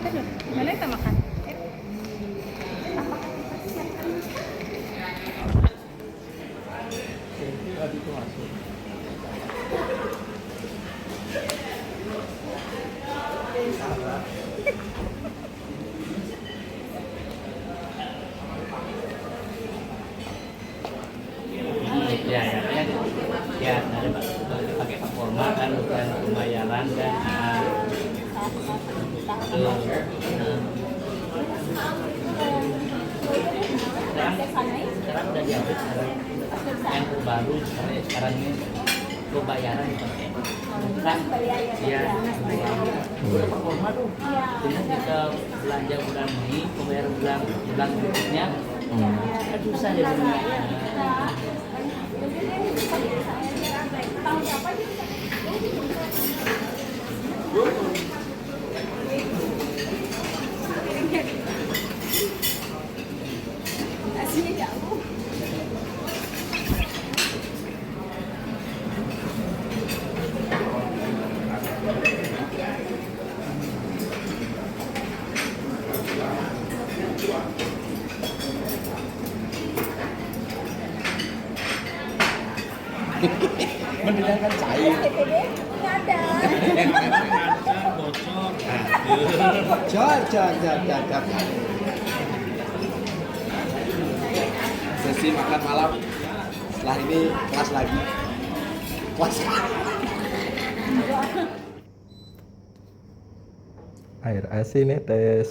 Aduh, mana kita makan? Ya, ada pakai formal kan, bukan pembayaran dan sekarang udah jauh sekarang yang baru sekarang ini pembayaran dipakai kan ya performa tuh dengan kita belanja bulan Mei pembayaran bulan berikutnya kan susah ya Aslinya jauh. Mendingan kan cair. TPD nggak ada. bocor Jar. Sesi makan malam. Setelah ini kelas lagi. Kelas. Air asin netes.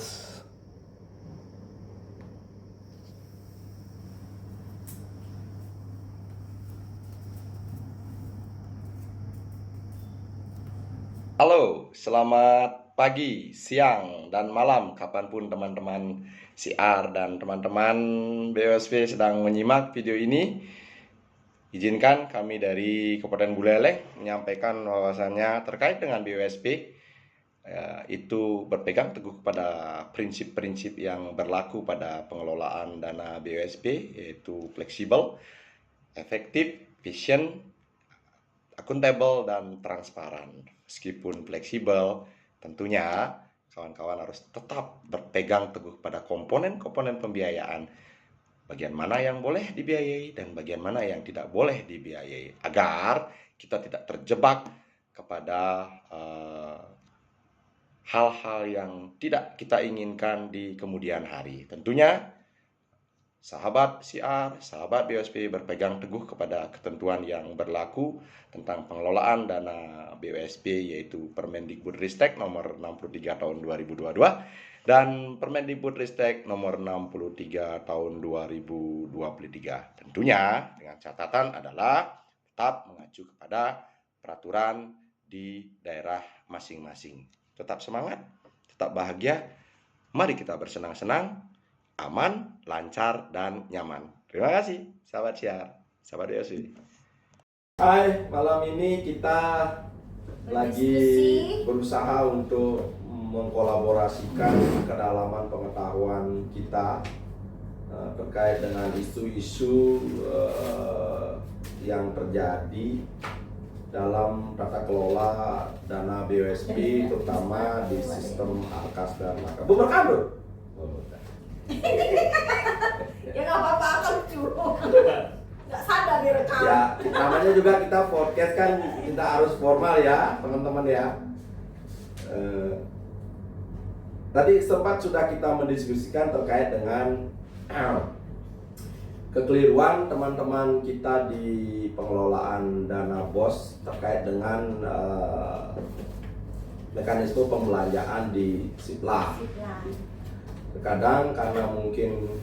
Halo, selamat pagi, siang, dan malam kapanpun teman-teman CR dan teman-teman BOSP sedang menyimak video ini. Izinkan kami dari Kabupaten Buleleng menyampaikan bahwasannya terkait dengan BOSP itu berpegang teguh kepada prinsip-prinsip yang berlaku pada pengelolaan dana BOSP, yaitu fleksibel, efektif, efisien, akuntabel, dan transparan. Meskipun fleksibel, tentunya kawan-kawan harus tetap berpegang teguh pada komponen-komponen pembiayaan. Bagian mana yang boleh dibiayai dan bagian mana yang tidak boleh dibiayai. Agar kita tidak terjebak kepada hal-hal yang tidak kita inginkan di kemudian hari. Tentunya sahabat CR, sahabat BOSP berpegang teguh kepada ketentuan yang berlaku tentang pengelolaan dana BOSP, yaitu Permendikbudristek nomor 63 tahun 2022 dan Permendikbudristek nomor 63 tahun 2023. Tentunya dengan catatan adalah tetap mengacu kepada peraturan di daerah masing-masing. Tetap semangat, tetap bahagia. Mari kita bersenang-senang, aman, lancar, dan nyaman. Terima kasih, sahabat siar, sahabat DSW. Hai, malam ini kita lagi berusaha untuk mengkolaborasikan kedalaman pengetahuan kita terkait dengan isu-isu yang terjadi dalam tata kelola dana BOSP, terutama di sistem Alkas dan Maka. Berkabut. Ya nggak apa-apa, aku lucu. Nggak sadar direkam. Ya, namanya juga kita podcast kan, kita harus formal ya, teman-teman ya. Tadi sempat sudah kita mendiskusikan terkait dengan kekeliruan teman-teman kita di pengelolaan dana BOS terkait dengan mekanisme pembelanjaan di Siplah. Terkadang karena mungkin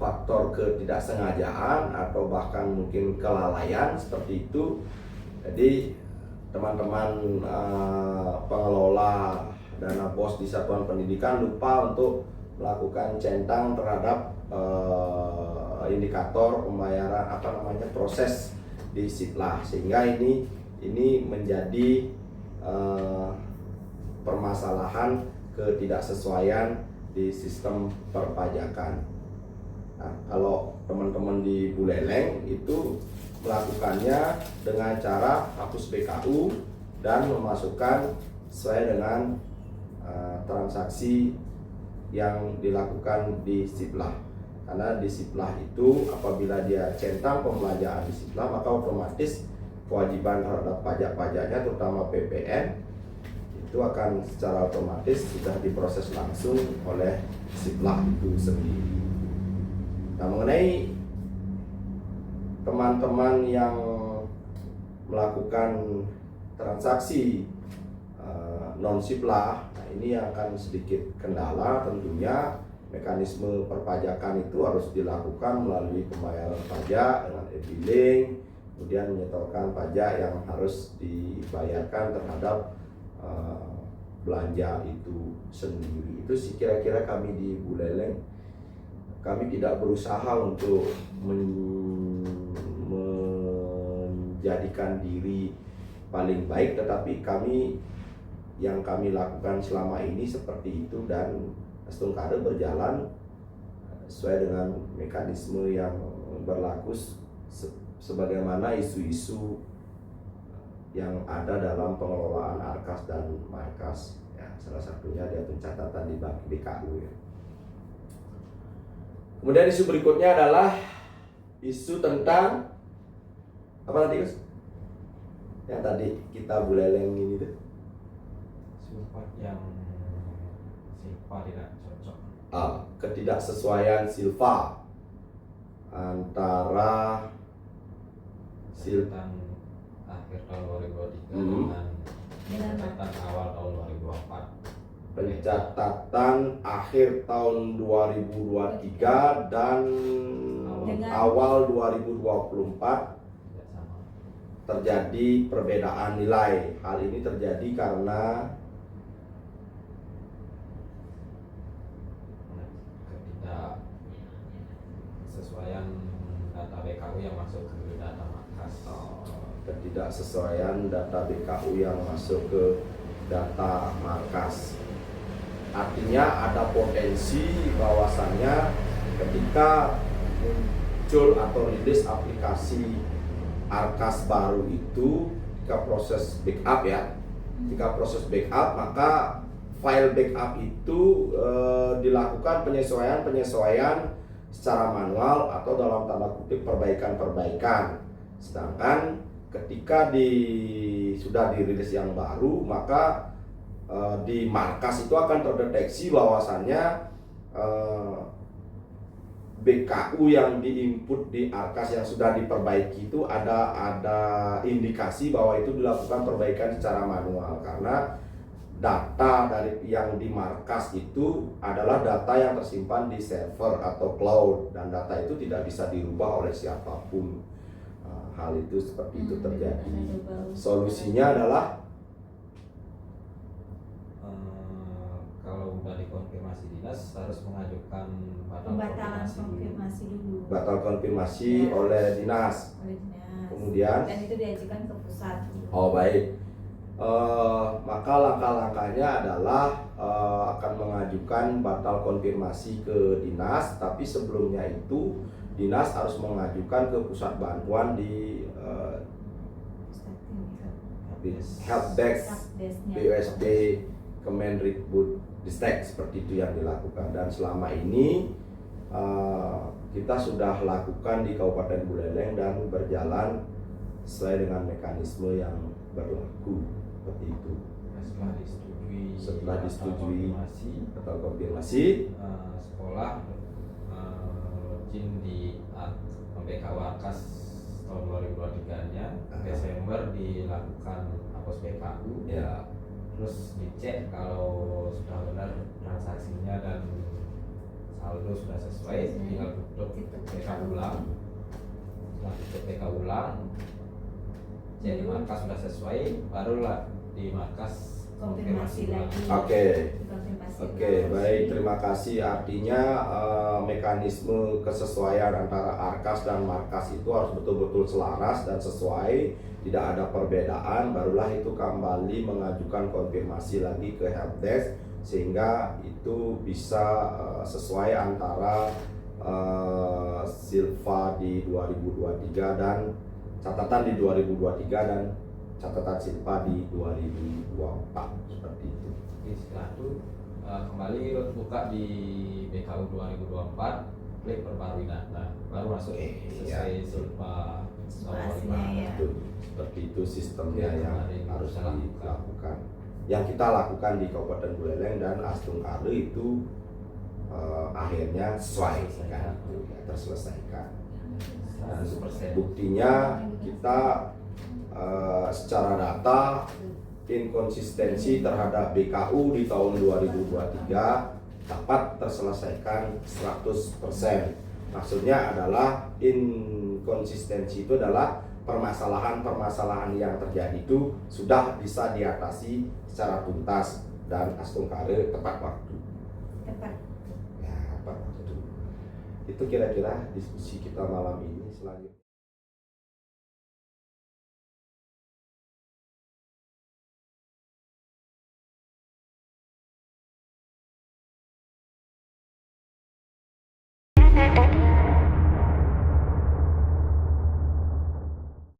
faktor ketidaksengajaan atau bahkan mungkin kelalaian seperti itu, jadi teman-teman pengelola dana BOS di satuan pendidikan lupa untuk melakukan centang terhadap indikator pembayaran proses di Siplah, sehingga ini menjadi permasalahan ketidaksesuaian di sistem perpajakan. Nah, kalau teman-teman di Buleleng itu melakukannya dengan cara hapus BKU dan memasukkan sesuai dengan transaksi yang dilakukan di Siplah. Karena di Siplah itu apabila dia centang pembelanjaan di Siplah, maka otomatis kewajiban terhadap pajak-pajaknya terutama PPN itu akan secara otomatis sudah diproses langsung oleh Siplah itu sendiri. Nah, mengenai teman-teman yang melakukan transaksi non Siplah, nah ini akan sedikit kendala tentunya. Mekanisme perpajakan itu harus dilakukan melalui pembayaran pajak dengan e-billing, kemudian menyetorkan pajak yang harus dibayarkan terhadap belanja itu sendiri. Itu sih kira-kira kami di Buleleng. Kami tidak berusaha untuk menjadikan diri paling baik, tetapi yang kami lakukan selama ini seperti itu, dan Stungkade berjalan sesuai dengan mekanisme yang berlaku sebagaimana isu-isu yang ada dalam pengelolaan Arkas dan Markas. Ya, salah satunya dia pencatatan di BKU. Ya. Kemudian isu berikutnya adalah isu tentang apa tadi, Gus? Yang tadi kita Buleleng ini tuh. Sifat yang Silva tidak cocok. Ketidaksesuaian Silva antara Catatan akhir tahun 2023 dengan catatan awal tahun 2024. Pencatatan akhir tahun 2023 dan awal 2024 Tidak sama. terjadi perbedaan nilai. Hal ini terjadi karena Ketidaksesuaian data BKU yang masuk ke data Markas. ketidaksesuaian data BKU yang masuk ke data Markas. Artinya ada potensi bahwasannya ketika muncul atau rilis aplikasi Arkas baru itu, ketika proses backup maka file backup itu dilakukan penyesuaian secara manual atau dalam tanda kutip perbaikan. Sedangkan ketika sudah dirilis yang baru, maka di Markas itu akan terdeteksi bahwasannya BKU yang diinput di Arkas yang sudah diperbaiki itu ada indikasi bahwa itu dilakukan perbaikan secara manual, karena data dari yang di Markas itu adalah data yang tersimpan di server atau cloud, dan data itu tidak bisa dirubah oleh siapapun. Hal itu seperti itu terjadi. Solusinya adalah kalau sudah dikonfirmasi dinas harus mengajukan Pembatalan konfirmasi dulu. batal konfirmasi Ya. oleh dinas. Kemudian? Dan itu diajukan ke pusat. Oh, baik. Maka langkah-langkahnya adalah akan mengajukan batal konfirmasi ke dinas, tapi sebelumnya itu dinas harus mengajukan ke pusat bantuan di helpdesk BUSD Kemendikbud Ristek, seperti itu yang dilakukan. Dan selama ini kita sudah lakukan di Kabupaten Buleleng dan berjalan sesuai dengan mekanisme yang berlaku seperti itu. Setelah disetujui batal konfirmasi, sekolah izin di BKU Arkas tahun 2023-nya Desember dilakukan hapus BKU. ya. Terus dicek kalau sudah benar transaksinya dan saldo sudah sesuai, tinggal tutup BK ulang. Setelah tutup BK ulang, cek di Markas sudah sesuai, barulah di Markas Konfirmasi lagi. Oke, baik, terima kasih. Artinya mekanisme kesesuaian antara Arkas dan Markas itu harus betul-betul selaras dan sesuai, tidak ada perbedaan, barulah itu kembali mengajukan konfirmasi lagi ke helpdesk sehingga itu bisa sesuai antara Silva di 2023 dan catatan di 2023 dan catatan Silva di 2024, seperti itu. Setelah itu kembali buka di BKU 2024, klik perbarui data, baru masuk selesai silpa Simulasinya ya. Seperti itu sistemnya Oke, yang kemarin harus kita lakukan. dilakukan. Yang kita lakukan di Kabupaten Buleleng dan Astung Kale itu akhirnya sesuai kan, terselesaikan. Dan 100%. buktinya kita secara data inkonsistensi terhadap BKU di tahun 2023 dapat terselesaikan 100%. Maksudnya adalah inkonsistensi itu adalah permasalahan-permasalahan yang terjadi itu sudah bisa diatasi secara tuntas dan Astung Kale tepat waktu. Tepat. Ya, tepat waktu. Itu kira-kira diskusi kita malam ini. Selanjutnya Thank you.